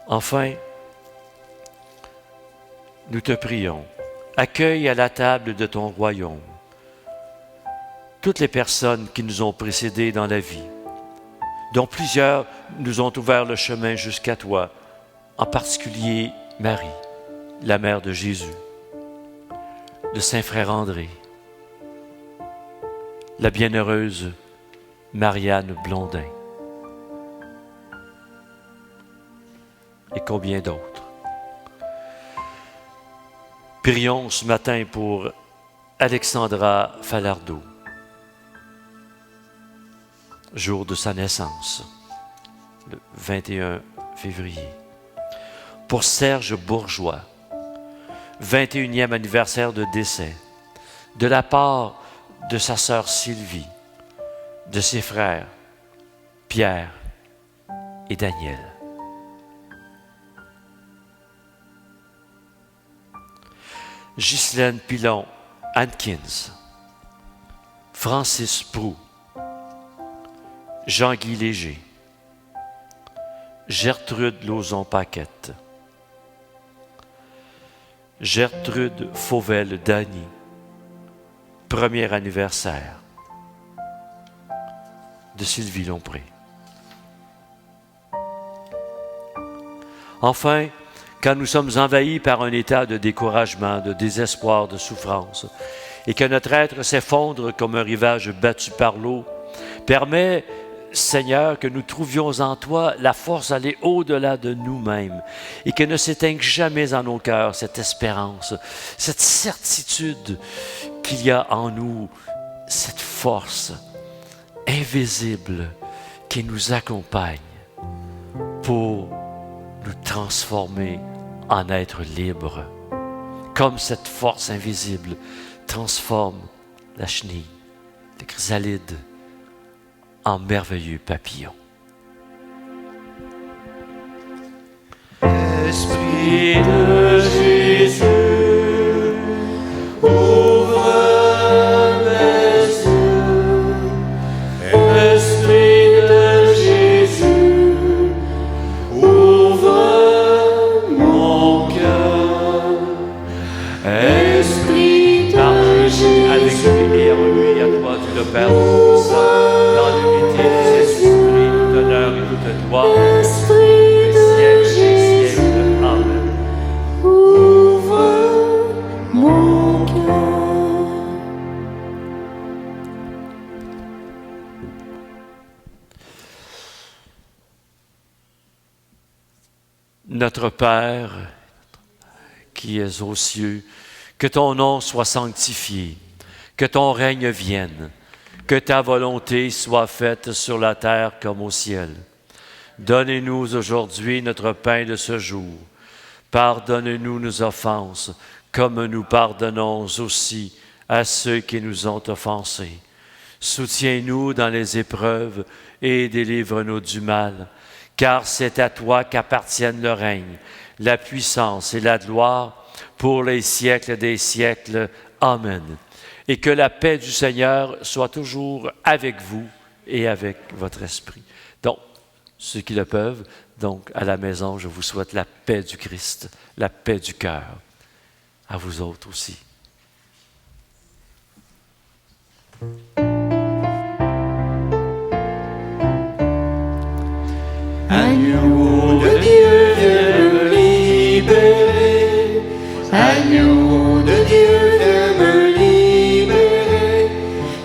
Enfin, nous te prions, accueille à la table de ton royaume toutes les personnes qui nous ont précédés dans la vie, dont plusieurs nous ont ouvert le chemin jusqu'à toi, en particulier Marie, la mère de Jésus, le Saint-Frère André, la bienheureuse Marianne Blondin, et combien d'autres. Prions ce matin pour Alexandra Falardeau, jour de sa naissance, le 21 février. Pour Serge Bourgeois, 21e anniversaire de décès, de la part de sa sœur Sylvie, de ses frères Pierre et Daniel. Ghislaine Pilon Hankins, Francis Proux, Jean-Guy Léger, Gertrude Lauzon-Paquette, Gertrude Fauvel-Dany, premier anniversaire de Sylvie Lompré. Enfin, quand nous sommes envahis par un état de découragement, de désespoir, de souffrance, et que notre être s'effondre comme un rivage battu par l'eau, permets, Seigneur, que nous trouvions en toi la force d'aller au-delà de nous-mêmes et que ne s'éteigne jamais en nos cœurs cette espérance, cette certitude qu'il y a en nous, cette force invisible qui nous accompagne pour nous transformer en êtres libres, comme cette force invisible transforme la chenille, le chrysalide, en merveilleux papillon. Esprit de Jésus, ouvre mes yeux. Esprit de Jésus, ouvre mon cœur. Esprit de Jésus, avec lui et en lui, à toi, tu le Père Tout-Puissant, dans l'unité du Saint-Esprit, tout honneur et toute gloire, Esprit de siècle des Jésus, siècles. Amen. Notre Père, qui es aux cieux, que ton nom soit sanctifié, que ton règne vienne, que ta volonté soit faite sur la terre comme au ciel. Donnez-nous aujourd'hui notre pain de ce jour. Pardonne-nous nos offenses, comme nous pardonnons aussi à ceux qui nous ont offensés. Soutiens-nous dans les épreuves et délivre-nous du mal, car c'est à toi qu'appartiennent le règne, la puissance et la gloire pour les siècles des siècles. Amen. Et que la paix du Seigneur soit toujours avec vous et avec votre esprit. Donc, ceux qui le peuvent, donc à la maison, je vous souhaite la paix du Christ, la paix du cœur. À vous autres aussi. Agneau de Dieu, viens me libérer. Agneau de Dieu, viens me libérer.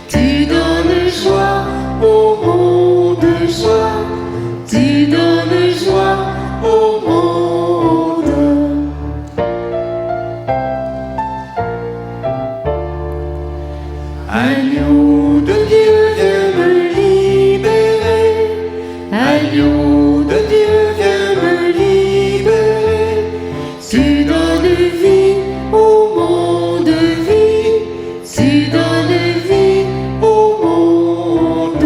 Tu donnes joie au monde, joie. Tu donnes joie au monde. Agneau de Dieu, viens me libérer. Agneau de Dieu, viens me libérer. Tu donnes vie au monde, vie. Tu donnes vie au monde.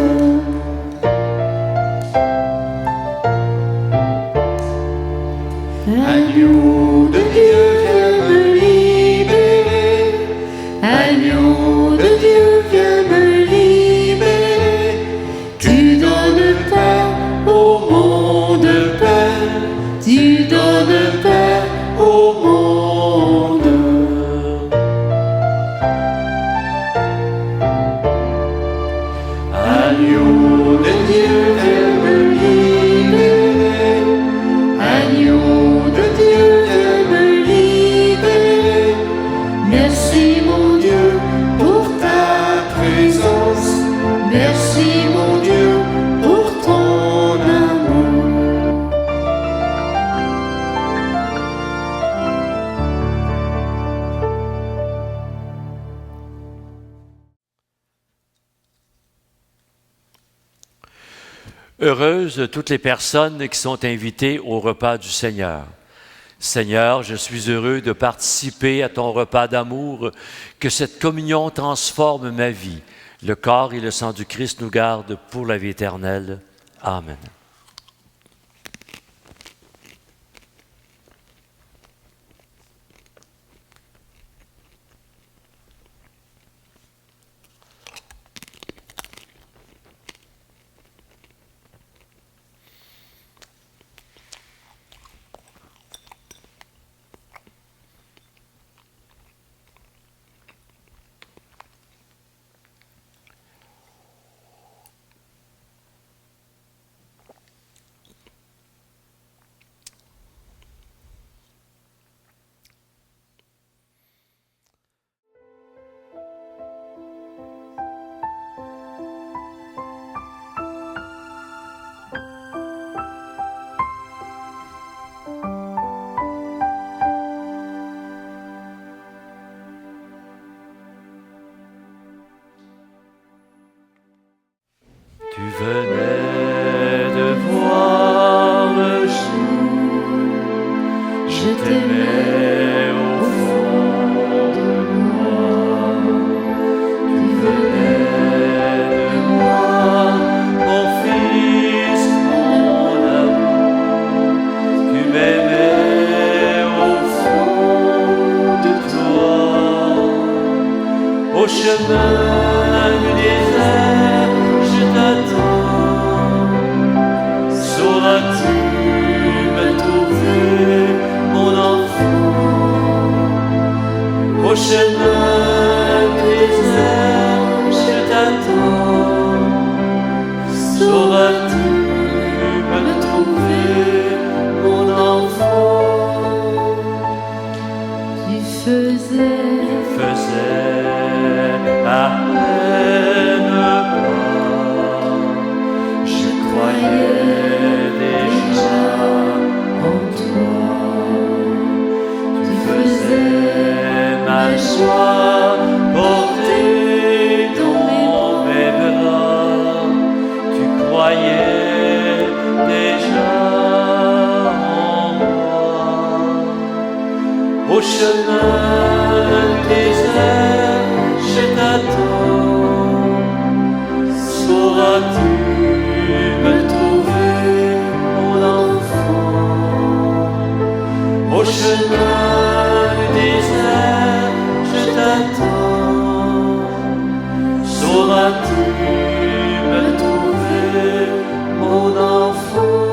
Agneau de Dieu, viens me libérer. Agneau de Dieu, viens me libérer. Tu donnes paix au monde, paix. Tu donnes paix au monde. Agneau de Dieu, viens me libérer. Agneau de Dieu, viens me libérer. Merci mon Dieu pour ta présence. Merci mon Dieu pour ton amour. Heureuses toutes les personnes qui sont invitées au repas du Seigneur. Seigneur, je suis heureux de participer à ton repas d'amour, que cette communion transforme ma vie. Le corps et le sang du Christ nous gardent pour la vie éternelle. Amen. Au chemin désert, je t'attends. Sauras-tu me trouver, mon enfant? Au chemin désert, je t'attends. Sauras-tu me trouver, mon enfant?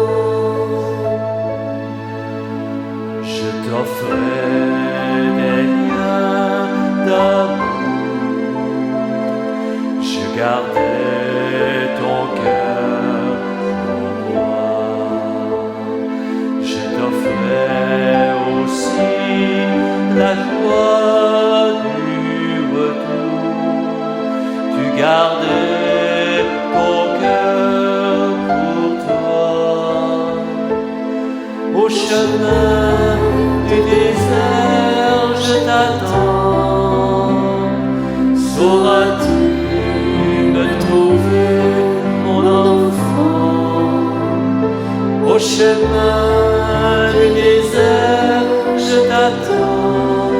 Je t'offrais des liens d'amour. Je gardais ton cœur pour moi. Je t'offrais aussi la joie du retour. Tu gardais ton cœur pour toi. Au chemin du désert, je t'attends. Sauras-tu me trouver, mon enfant? Au chemin du désert, je t'attends.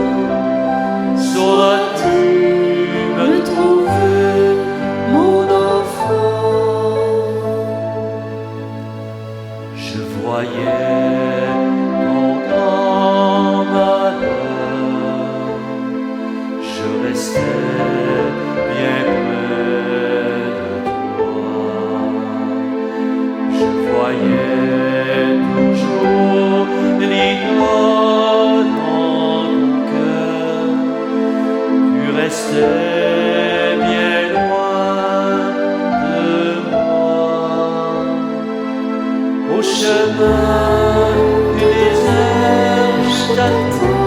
Sauras-tu me trouver, mon enfant? Je voyais ton grand malheur. Je restais bien près de toi. Je voyais toujours l'idole dans ton cœur. Tu restais bien loin de moi. Au chemin du désert, je t'attends.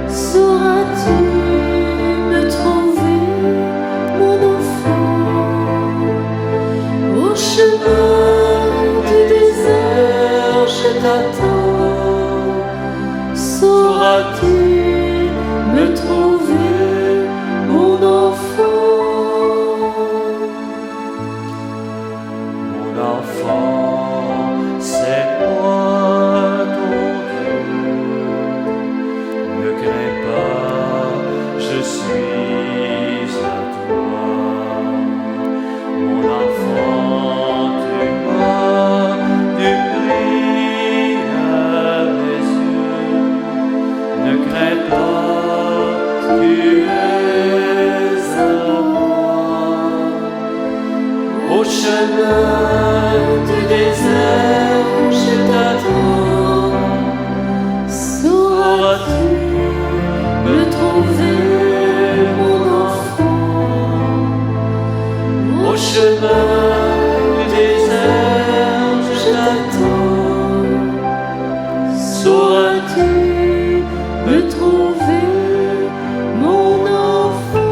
Sauras-tu me trouver, mon enfant? Au chemin du désert, je t'attends. Sauras-tu me trouver, mon enfant? Mon enfant, c'est moi ton Dieu. Ne crains pas, je suis à toi. Mon enfant, tu m'as du prix à mes yeux. Ne crains pas, tu es à moi. Au chemin du désert, je t'attends. Sauras-tu me trouver, mon enfant? Au chemin du désert, je t'attends. Sauras-tu me trouver, mon enfant?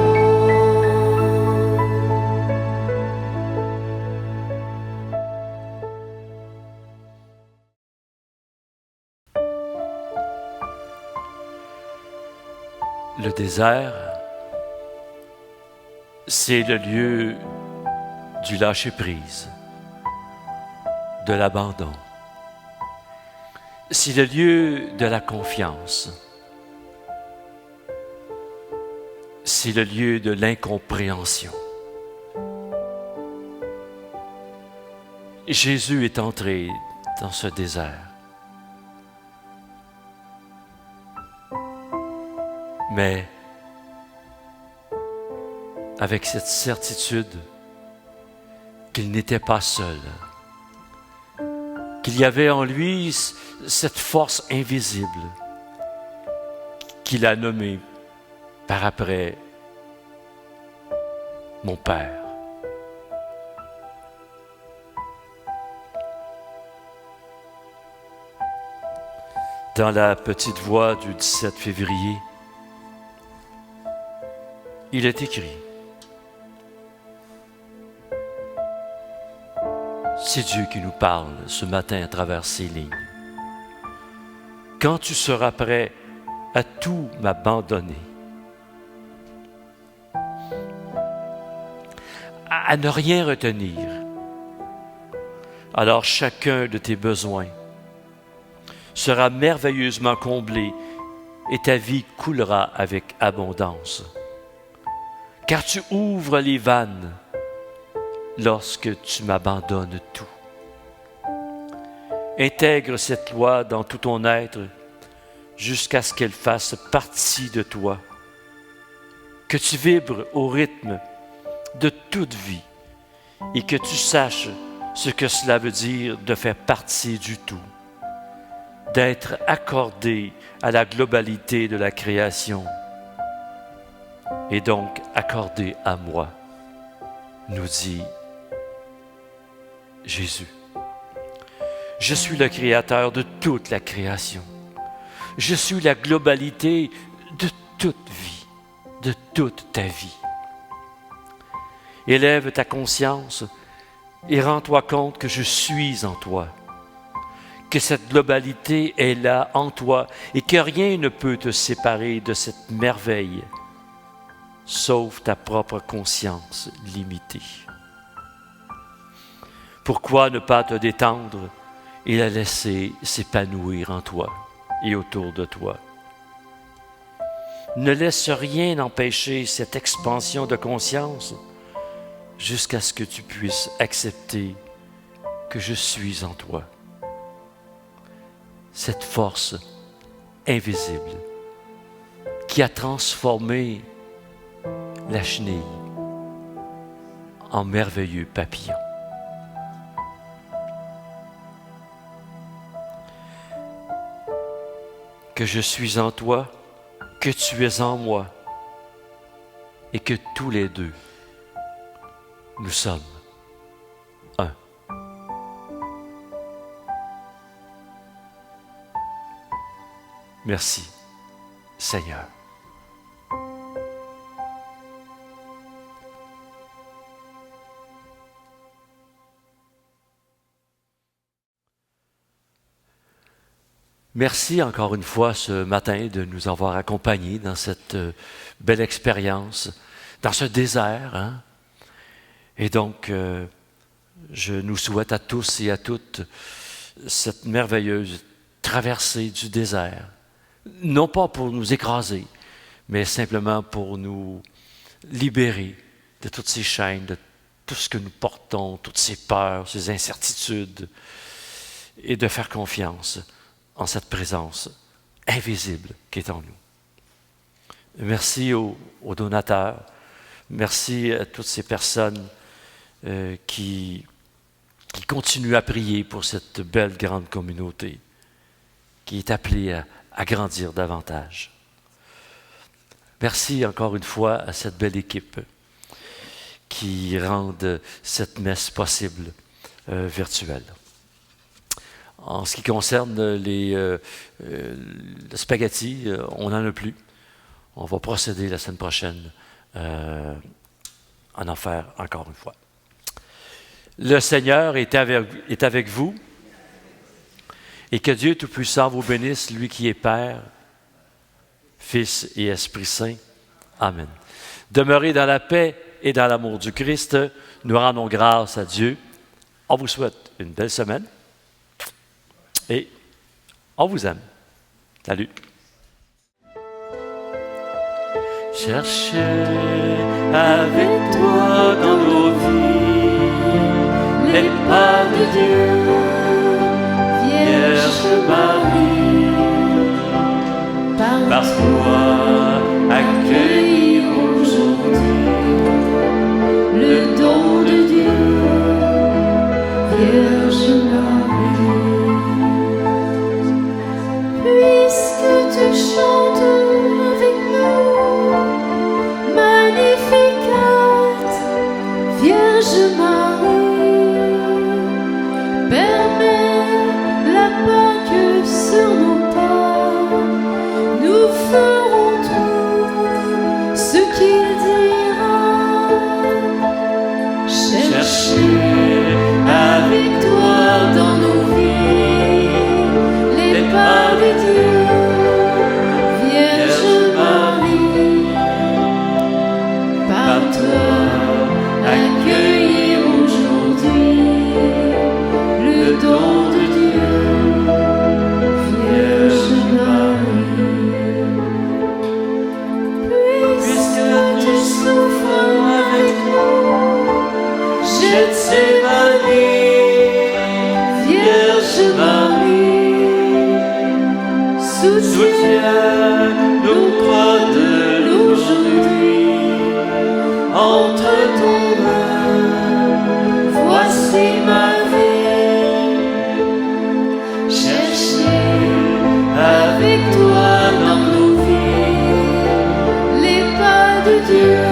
Le désert, c'est le lieu du lâcher-prise, de l'abandon. C'est le lieu de la confiance. C'est le lieu de l'incompréhension. Jésus est entré dans ce désert. Mais avec cette certitude qu'il n'était pas seul, qu'il y avait en lui cette force invisible qu'il a nommée par après mon Père. Dans la petite voix du 17 février, il est écrit: c'est Dieu qui nous parle ce matin à travers ces lignes. Quand tu seras prêt à tout m'abandonner, à ne rien retenir, alors chacun de tes besoins sera merveilleusement comblée et ta vie coulera avec abondance. Car tu ouvres les vannes lorsque tu m'abandonnes tout. Intègre cette loi dans tout ton être jusqu'à ce qu'elle fasse partie de toi. Que tu vibres au rythme de toute vie et que tu saches ce que cela veut dire de faire partie du tout, d'être accordé à la globalité de la création et donc accordé à moi, nous dit Jésus. Je suis le créateur de toute la création. Je suis la globalité de toute vie, de toute ta vie. Élève ta conscience et rends-toi compte que je suis en toi, que cette globalité est là en toi et que rien ne peut te séparer de cette merveille, sauf ta propre conscience limitée. Pourquoi ne pas te détendre et la laisser s'épanouir en toi et autour de toi? Ne laisse rien empêcher cette expansion de conscience jusqu'à ce que tu puisses accepter que je suis en toi. Cette force invisible qui a transformé la chenille en merveilleux papillon. Que je suis en toi, que tu es en moi, et que tous les deux, nous sommes un. Merci, Seigneur. Merci encore une fois ce matin de nous avoir accompagnés dans cette belle expérience, dans ce désert. Hein? Et donc, je nous souhaite à tous et à toutes cette merveilleuse traversée du désert. Non pas pour nous écraser, mais simplement pour nous libérer de toutes ces chaînes, de tout ce que nous portons, toutes ces peurs, ces incertitudes, et de faire confiance en cette présence invisible qui est en nous. Merci aux donateurs, merci à toutes ces personnes qui continuent à prier pour cette belle grande communauté qui est appelée à grandir davantage. Merci encore une fois à cette belle équipe qui rend cette messe possible virtuelle. En ce qui concerne les spaghettis, on n'en a plus. On va procéder la semaine prochaine en faire encore une fois. Le Seigneur est avec vous et que Dieu Tout-Puissant vous bénisse, lui qui est Père, Fils et Esprit Saint. Amen. Demeurez dans la paix et dans l'amour du Christ. Nous rendons grâce à Dieu. On vous souhaite une belle semaine. Et on vous aime. Salut. Cherchez avec toi dans nos vies les pas de Dieu, Vierge Marie, par toi accueillir aujourd'hui le don de Dieu, Vierge Marie. Puisque tu chantes avec nous, Magnificat, Vierge Marie, Père soutiens, nous croix de l'aujourd'hui. Entre ton main, voici ma vie. Chercher avec toi dans nos vies les pas de Dieu.